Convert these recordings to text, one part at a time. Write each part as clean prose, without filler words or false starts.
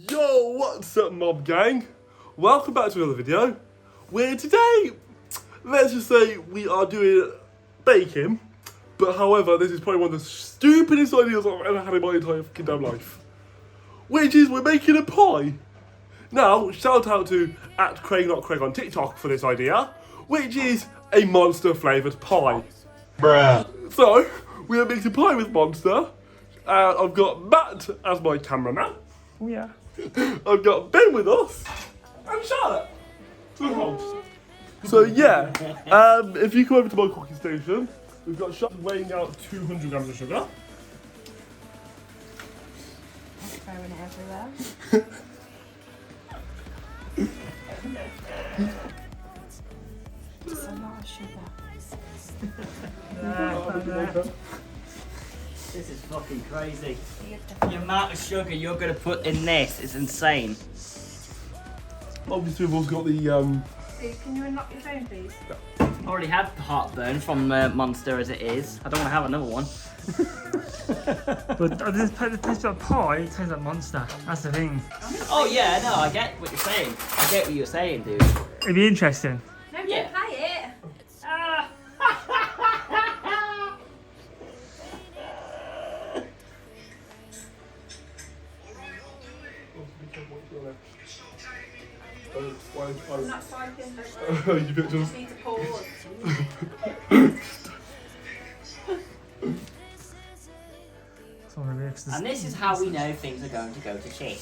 Yo, what's up, mob gang? Welcome back to another video. Where today, let's just say we are doing baking, but however, this is probably one of the stupidest ideas I've ever had in my entire fucking damn life. Which is we're making a pie. Now, shout out to @CraigNotCraig on TikTok for this idea, which is a Monster flavoured pie. Bruh. So, we are making pie with Monster. I've got Matt as my cameraman. Oh yeah. I've got Ben with us. And Charlotte. So yeah, if you come over to my cooking station, we've got Charlotte weighing out 200 grams of sugar. Throwing it everywhere. It's a lot of sugar. This is fucking crazy. The amount of sugar you're gonna put in this is insane. Obviously, we've also got the Steve, can you unlock your phone, please? I already have heartburn from Monster as it is. I don't want to have another one. But this tastes like pie, it tastes like Monster. That's the thing. Oh yeah, no, I get what you're saying. I get what you're saying, dude. It'd be interesting. No, Yeah. don't play it. Ah. I'm not swiping. you pictures. just need to pause. That's all it is. And this is how we know things are going to go to shit.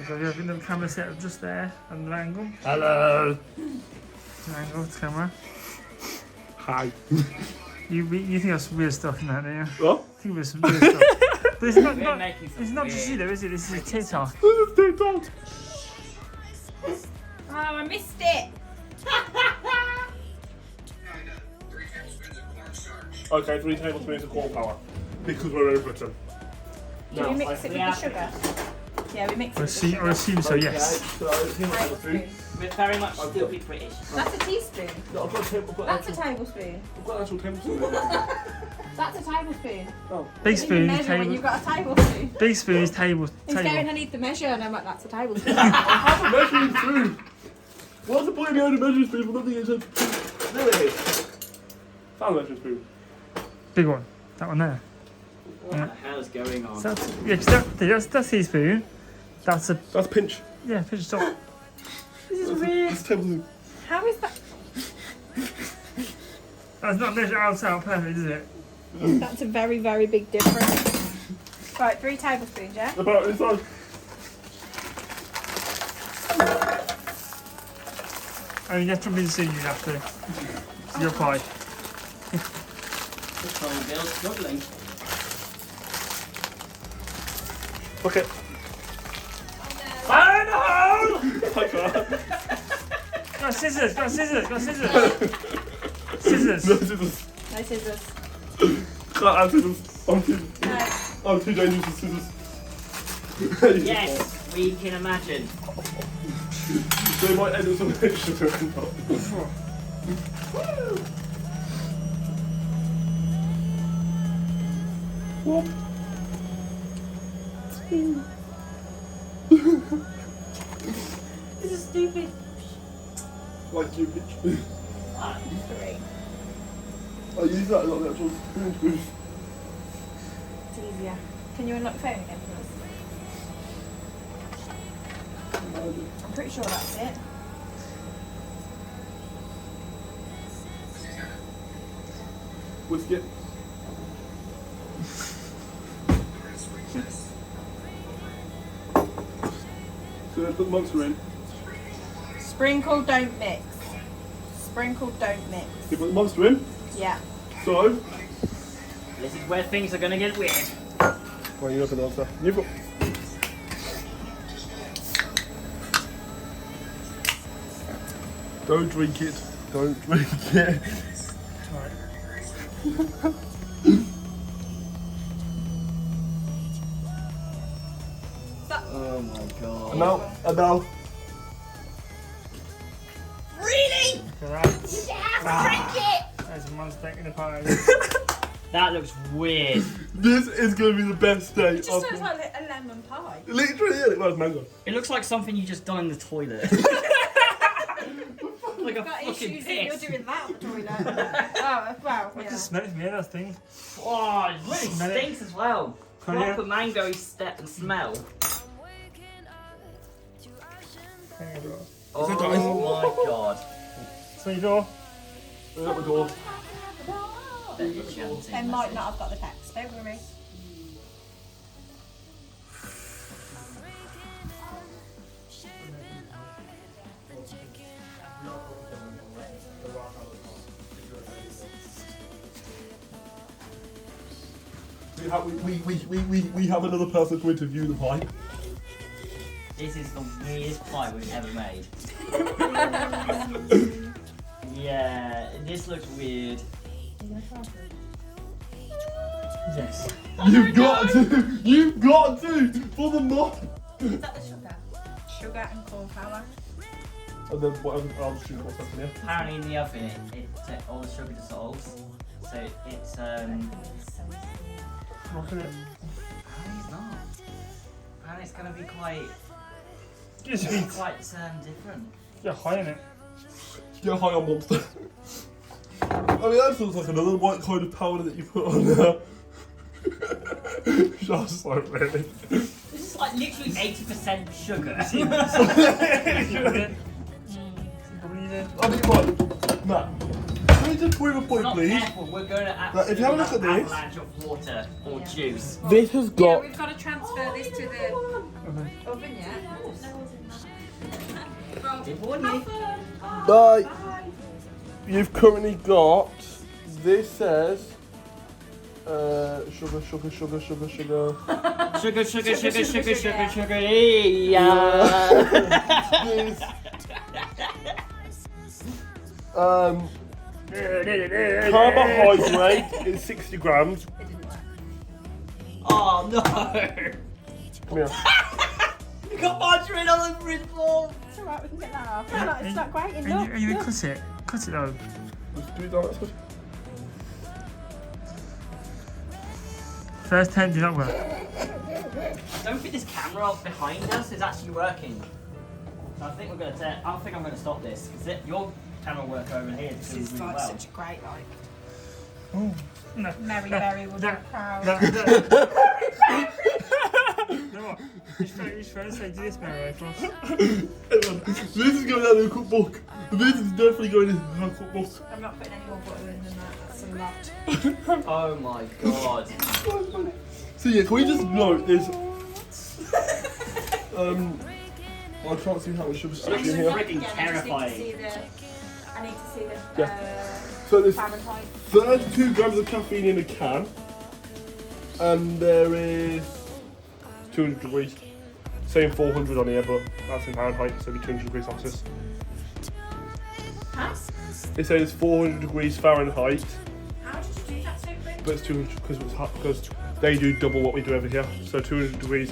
So you have the camera set up just there, and the angle. Hello. The angle, the camera. Hi. You think there's some weird stuff in that, don't you? What? I think there's some weird stuff. But it's not, We're making some it's not just you weird- though, is it? This is TikTok. This is TikTok. Oh, I missed it. Okay, 3 tablespoons of corn flour. Because we're in Britain. Can we mix it with yeah. the sugar? Yeah, we mix it I with the sugar. assume so, yes. So, here's a tablespoon. Tablespoon. We're very much still be British. That's a teaspoon. No, I've got a table. That's a tablespoon. I've got an actual tablespoon. That's a tablespoon. Big You spoon measure is when table. you've got a tablespoon. Big spoon is table. He's going, Table. I need the measure, and I'm like, that's a tablespoon. I'm measuring food. What's the point of behind a measuring spoon for nothing except really? Found a measuring spoon. Big one. That one there. What the hell is going on? So that's, yeah, 'cause that's teaspoon. That's a That's a pinch. yeah, pinch of salt. This is weird. That's a tablespoon. How is that? That's not measured outside perfect, is it? That's a very, very big difference. Right, 3 tablespoons, yeah? About inside. And you have to be the soon you have to. It's your pie. This whole Bill's struggling. Okay. Oh Got scissors, got scissors, got scissors. Scissors. No scissors. No scissors. Can't have scissors. No. I'm too dangerous with scissors. no! Yes, we can imagine. They might end up some sugar. What? This is stupid. Like you bitch. 3. I use that as like the actual spoon. It's easier. Can you unlock the phone again for us? I'm pretty sure that's it. Whisk it. So let's put the Monster in. Sprinkle, don't mix. Sprinkle, don't mix. You put the Monster in. Yeah. So, This is where things are gonna get weird. well, you look at the Monster. You've got. Don't drink it. Don't drink it. Oh my god. Now. Really? Look at that. You have to drink it! There's a monster in the pie. That looks weird. This is going to be the best day. It just looks like a lemon pie. Literally, yeah, it was mango. It looks like something you just done in the toilet. Like a Got fucking issues if you're piss. doing that on the toilet. Oh, well, I yeah. can smell it from here, that thing. Oh, it really Smell it. stinks as well. Come here. Proper mango step and smell. Oh my god. So you go. Open the door. Bet you're chanting. They might not have got the text, don't worry. We have another person to interview the pie. This is the weirdest pie we've ever made. Yeah, this looks weird. Yes. You've got to, for the mod. Is that the sugar? Sugar and corn flour. And then whatever, I'll just shoot what's happening here. Apparently in the oven all the sugar dissolves. So it's Look at it. apparently it's not. Apparently it's gonna be quite Get sweet. different. Get high in it. Get high on Monster. I mean, that looks like another white kind of powder that you put on there. Just like really. This is like literally 80% sugar. I'll be right. Matt, can we just prove a We're point, not please? careful, we're going to Right, if you have a look at this- avalanche of water or juice. This has Yeah, got. we've got to transfer this to the oven, yeah? Did warn you. You've currently got. This says. Sugar. Sugar, yeah. This. Carbohydrate is 60 grams. Oh no! Come here. You got margarine on the fridge floor. It's alright, we can get that off. It's not quite Are enough. you gonna cut it? Cut it though. Just do it down that side. First 10 did not work. I don't think this camera behind us is actually working. So I think we're gonna I don't think I'm gonna stop this because your camera work over here This does is really like well. such a great, like, Oh. No. Mary No. Berry would be No. proud. No. No what? He's trying to say do this, Mary, for us. This is going down in the cookbook. This is definitely going in the cookbook. I'm not putting any more butter in than that. That's a lot. Oh my god. So yeah, can we just note this? I can't see how much sugar's This actually is in here. freaking terrifying. I need to see Yeah. So there's Fahrenheit. 32 grams of caffeine in a can, and there is 200 degrees. Saying 400 on here, but that's in Fahrenheit, so it'll be 200 degrees Celsius. Huh? It says 400 degrees Fahrenheit, How did you do that so quick? but it's 200 because it's hot, because they do double what we do over here. So 200 degrees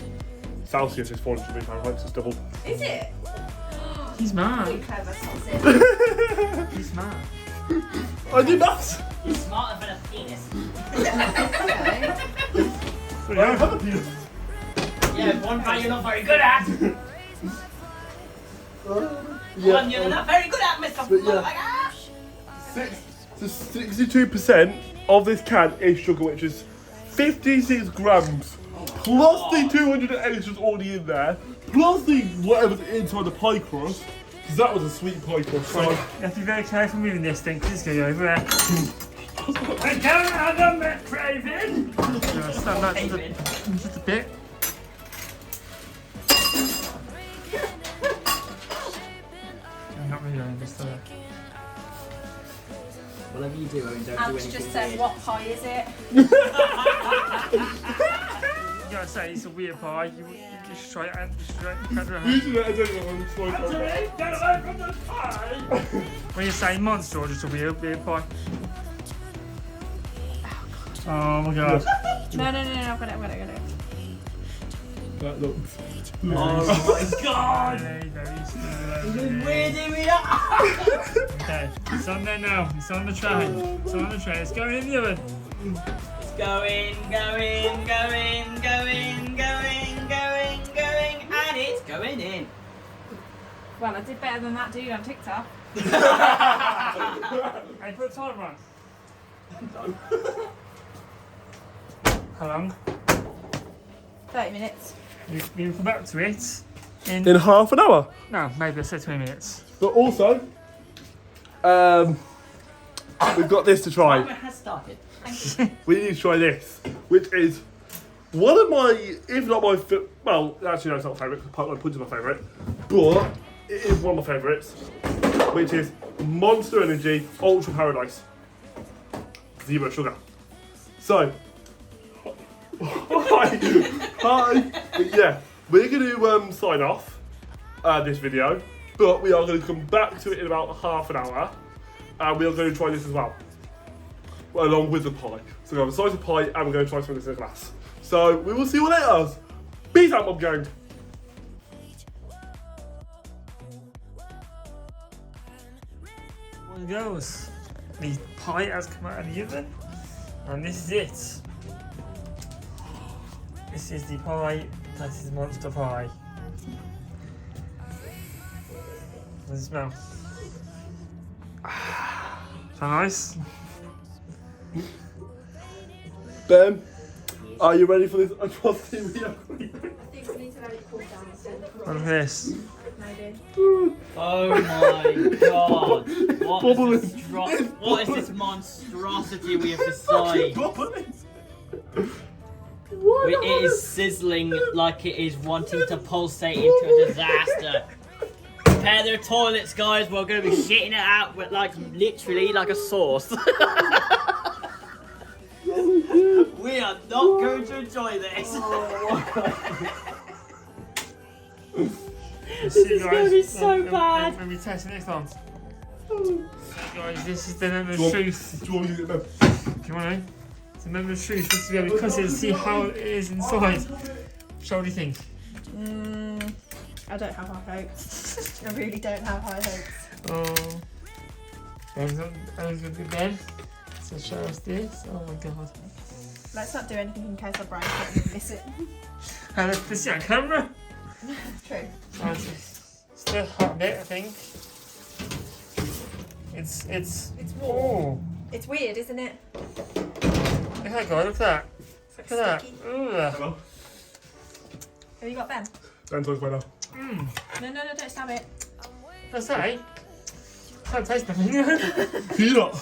Celsius is 400 degrees Fahrenheit, so it's double. Is it? He's Really mad. clever sausage. He's mad. I did that! You're smarter than a penis. I have a penis. Yeah, one thing you're not very good at. One you're not very good at, Mr. But yeah. So 62% of this can is sugar, which is 56 grams. Plus the 200 extras already in there. Plus the whatever's inside the pie crust. Because that was a sweet pie crust. So You have to be very careful moving this thing because it's going to go over there. I don't have a craving! No, stand back just a bit. I'm not really going just there. Whatever you do, Owen, don't do Alex anything just said, weird. what pie is it? You gotta say it's a weird pie. You just try it and just try it. You can't do it. usually I don't know I'm sorry about that. Get away from the pie! When you say monster or just a weird pie? Oh my god. No, I've got it. that looks. Oh my god! Very, very This slowly. is weirding me out! Okay, it's on there now. It's on the tray. It's on the tray. It's going in the oven. It's going, and it's going in. Well, I did better than that dude on TikTok. Hey, put a timer on. How long? 30 minutes. We'll come back to it in half an hour. no, maybe I said 20 minutes. But also, we've got this to try. Timer has started. We need to try this, which is one of my, if not my, well, actually no, it's not my favourite, because my punch is my favourite, but it is one of my favourites, which is Monster Energy Ultra Paradise. Zero sugar. So, hi. Yeah, we're going to sign off this video, but we are going to come back to it in about half an hour, and we are going to try this as well, along with the pie. So we have a slice of pie, and we're going to try some of this in a glass. So we will see you later. Peace out, Mob Gang. One goes. The pie has come out of the oven, and this is it. This is the pie. That is monster pie. Does it smell? So nice. Ben, are you ready for this atrocity we are I think we need to let it cool down. Look at this. Maybe. Oh my god. Bubbling. What is this monstrosity we have decided? It is sizzling like it is wanting to pulsate into a disaster. Prepare their toilets, guys. We're going to be shitting it out with literally like a sauce. We are not going to enjoy this. This is gonna be so bad. When we test the next one. Guys, this is the moment Do of you truth. want me to get them? Do you want to know? It's the moment of truth. This is where we cut it and see how it is inside. So what do you think? I don't have high hopes. I really don't have high hopes. Oh. Ben's going to be Ben. So show us this. Oh my god. Let's not do anything in case I break it and miss it. Let's see on camera. True. It's still hot bit, I think. It's warm. Oh, It's weird, isn't it? look at that guy, look at that. Look at that. Sticky. Ooh. Hello? Have you got Ben? Ben talks right now. No, don't stab it. What's that, eh? Can't taste nothing. Peanut.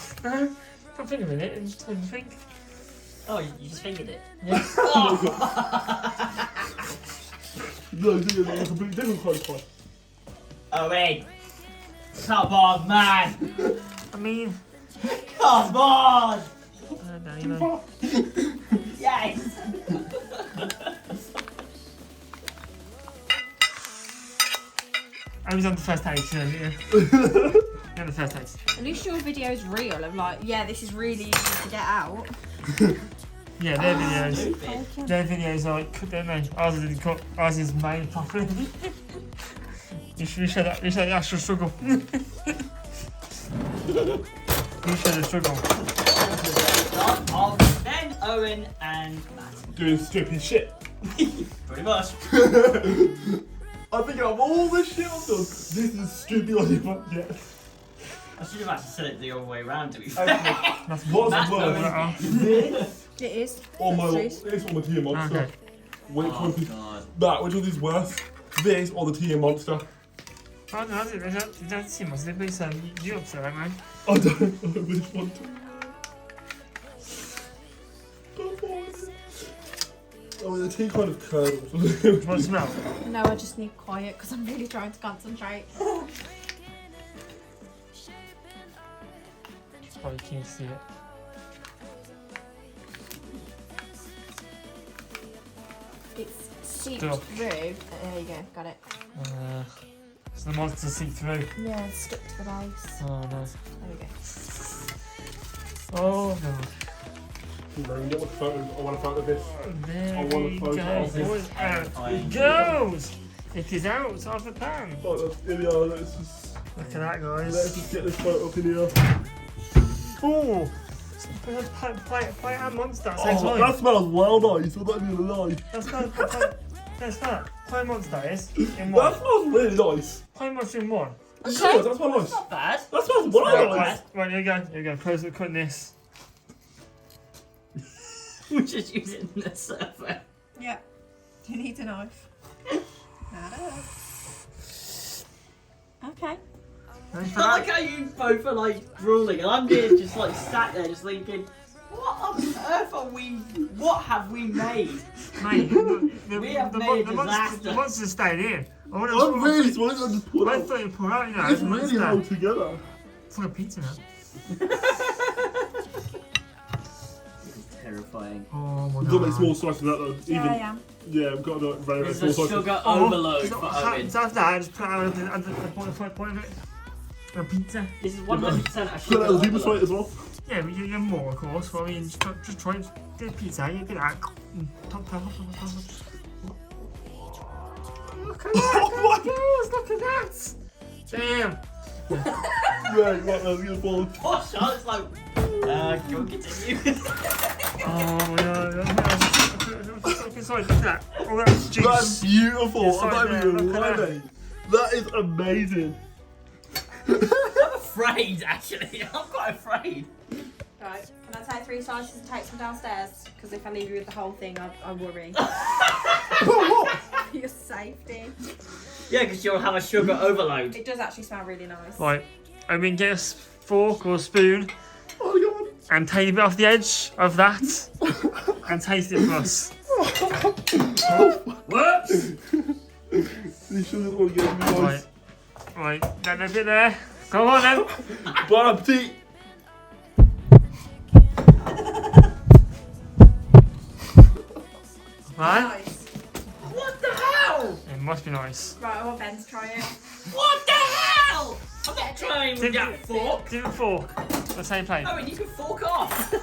Put a finger in it and just think. Oh, you just fingered it. Yeah. No, it's a completely different kind of pie. Oh wait. Come on, man. I mean, Come on. no, you know. Yes. I was on the first taste, you know, yeah. On the first taste. At least your video's real of like, yeah, this is really easy to get out. Yeah, their videos. Stupid. Their videos are cut, don't they? Ours didn't cut. Ours is made properly. You show that. You show the actual struggle. You show the struggle. Of Ben, Owen, and Matt. Doing stupid shit. Pretty much. I think out of all the shit I've done, this is stupid as you want yet. I should have actually said it the other way around, to be fair. What's worse? This It is. or my Please. this or my Tea Monster? Okay. Which Oh, one is God. that? Which one is worse? This or the Tea Monster? Oh no, you don't see much. They say you upset, right, man? I don't know which one to. Oh, the tea kind of curdles. Do you want to smell? No, I just need quiet because I'm really trying to concentrate. It's probably keen to see it. It's seeped Still. through. There you go, got it. So the monster seep through. Yeah, it's stuck to the base. Oh no. There we go. Oh god. No, get my photo. I want a photo of this. There I want we a go, photo. boys and girls. It is out of the pan. Oh, here we are. Let's just Look at that, guys. get this photo up in here. Oh, play a monster at the same Oh, time. that smells well nice. I'm not even gonna lie. Let's go. Play monster is in That one. smells really nice. Play monster in one. It does, that smells nice. Not bad. That smells well Not nice. bad. Right, here you go. Close the cutting this. We're just using the server. Yeah. You need a knife. Okay. I like how you both are like drooling, and I'm here just like sat there, just thinking, what on earth are we? What have we made? Mate, We have made a disaster. the monster's staying in. I'm really smelling it. Just pull I out. thought you pull out, you know. It's really held together. It's like a pizza now. Terrifying. Oh my We've got to make god. small slices of that though. Yeah, Even, I am. yeah, we've got to do it very, very There's small a slices. sugar Oh, overload for Owen. So after that, just put it under the point of it. A pizza. This is 100% a Put that sugar as a deeper sweet overload. as well. Yeah, but you're more, of course. Well, I mean, just try and get a pizza. You get that. Top. Look at that, girls! Look at that! Damn! Right, let's get full. Oh, Charlotte's like, go continue. Oh my god! Sorry, look at that! Oh, that's juice. That's beautiful. Yes, I'm not I even know, gonna look lie, at mate. That is amazing. I'm afraid, actually. I'm quite afraid. Right. Can I take 3 slices and take some downstairs? Because if I leave you with the whole thing, I worry. For your safety. Yeah, because you'll have a sugar overload. It does actually smell really nice. Right, I mean, get a fork or a spoon Oh and take a bit off the edge of that and taste it for us. Whoops! These sugars all get me nice. Right, that bit there. Come on then. Bon appetit. Right, Nice. What the hell? it must be nice. Right, I want Ben to try it. What the hell? I'm not trying with that fork. Give it a fork. The same plate. Owen, you can fork off.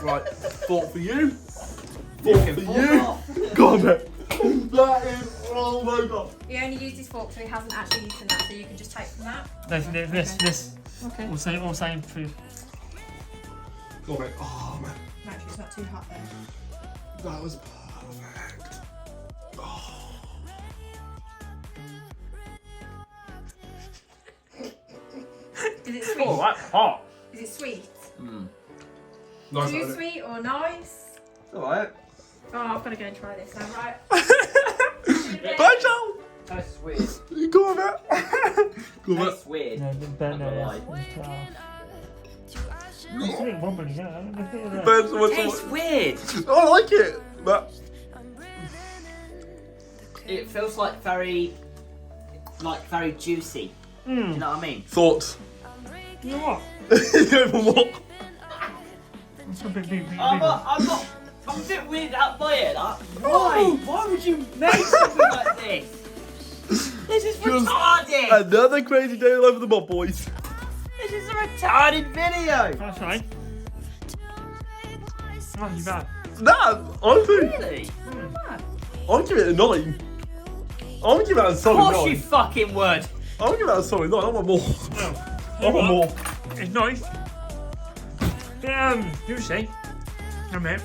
Right, fork for you. You Fork can for fork you. off. Go on, mate. That is, oh my god. He only used his fork, so he hasn't actually eaten that, so you can just take from that. No, this. Okay. All same food. Go on, mate. Oh, man. Make sure it's not too hot there. That was perfect. Is it sweet? Oh, that's hot. Is it sweet? Nice. Too isn't it? sweet or nice? Alright. Oh, I've got to go and try this now, right? Bye, Joe. That's weird. You go on, mate. Go on, mate. That's weird. No, Ben, Not gonna lie. It's a bit wobbly, yeah. Ben, so much. Tastes weird. I like it. But It feels like very juicy. Do you know what I mean? thoughts. You know what? You go for what? It's a bit big. I'm a bit weirded out by it. Why? Why would you make something like this? This is retarded. Another crazy day all over the mob, boys. This is a retarded video. That's right. Not too bad. Nah, honestly, Really? I'll give it a 9. I'll give it a Of solid course 9. you fucking would. I'll give it a solid 9. I want more. Well, I want more. it's nice. Juicy. Come here.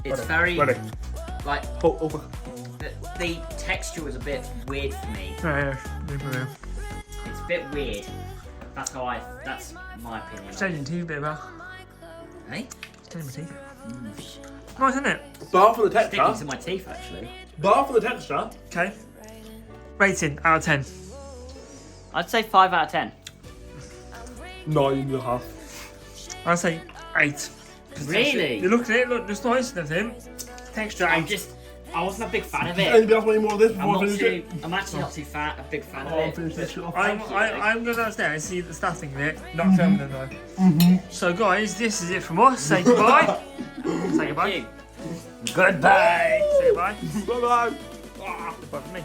It's very Ready. like Oh, over. the texture was a bit weird for me. Yeah. It's a bit weird. That's my opinion. Staying in teeth a bit about. Hey? Staying in my teeth. Nice, isn't it? Bar for the Sticking to texture. my teeth actually. Bar for the texture. Okay. Rating out of 10. I'd say 5 out of 10. 9.5. I'd say 8. Really? You look at it, look, it's nice and everything. Texture 8. I wasn't a big fan of it. Anybody else want any more of this before I finish it? I'm actually not too a big fan Oh, of I'll it. finish this shit off. I'm going downstairs and see the starting of it, not filming it though. So guys, this is it from us. Say goodbye. Say goodbye. You. Goodbye. Say goodbye. Bye-bye. Goodbye from me.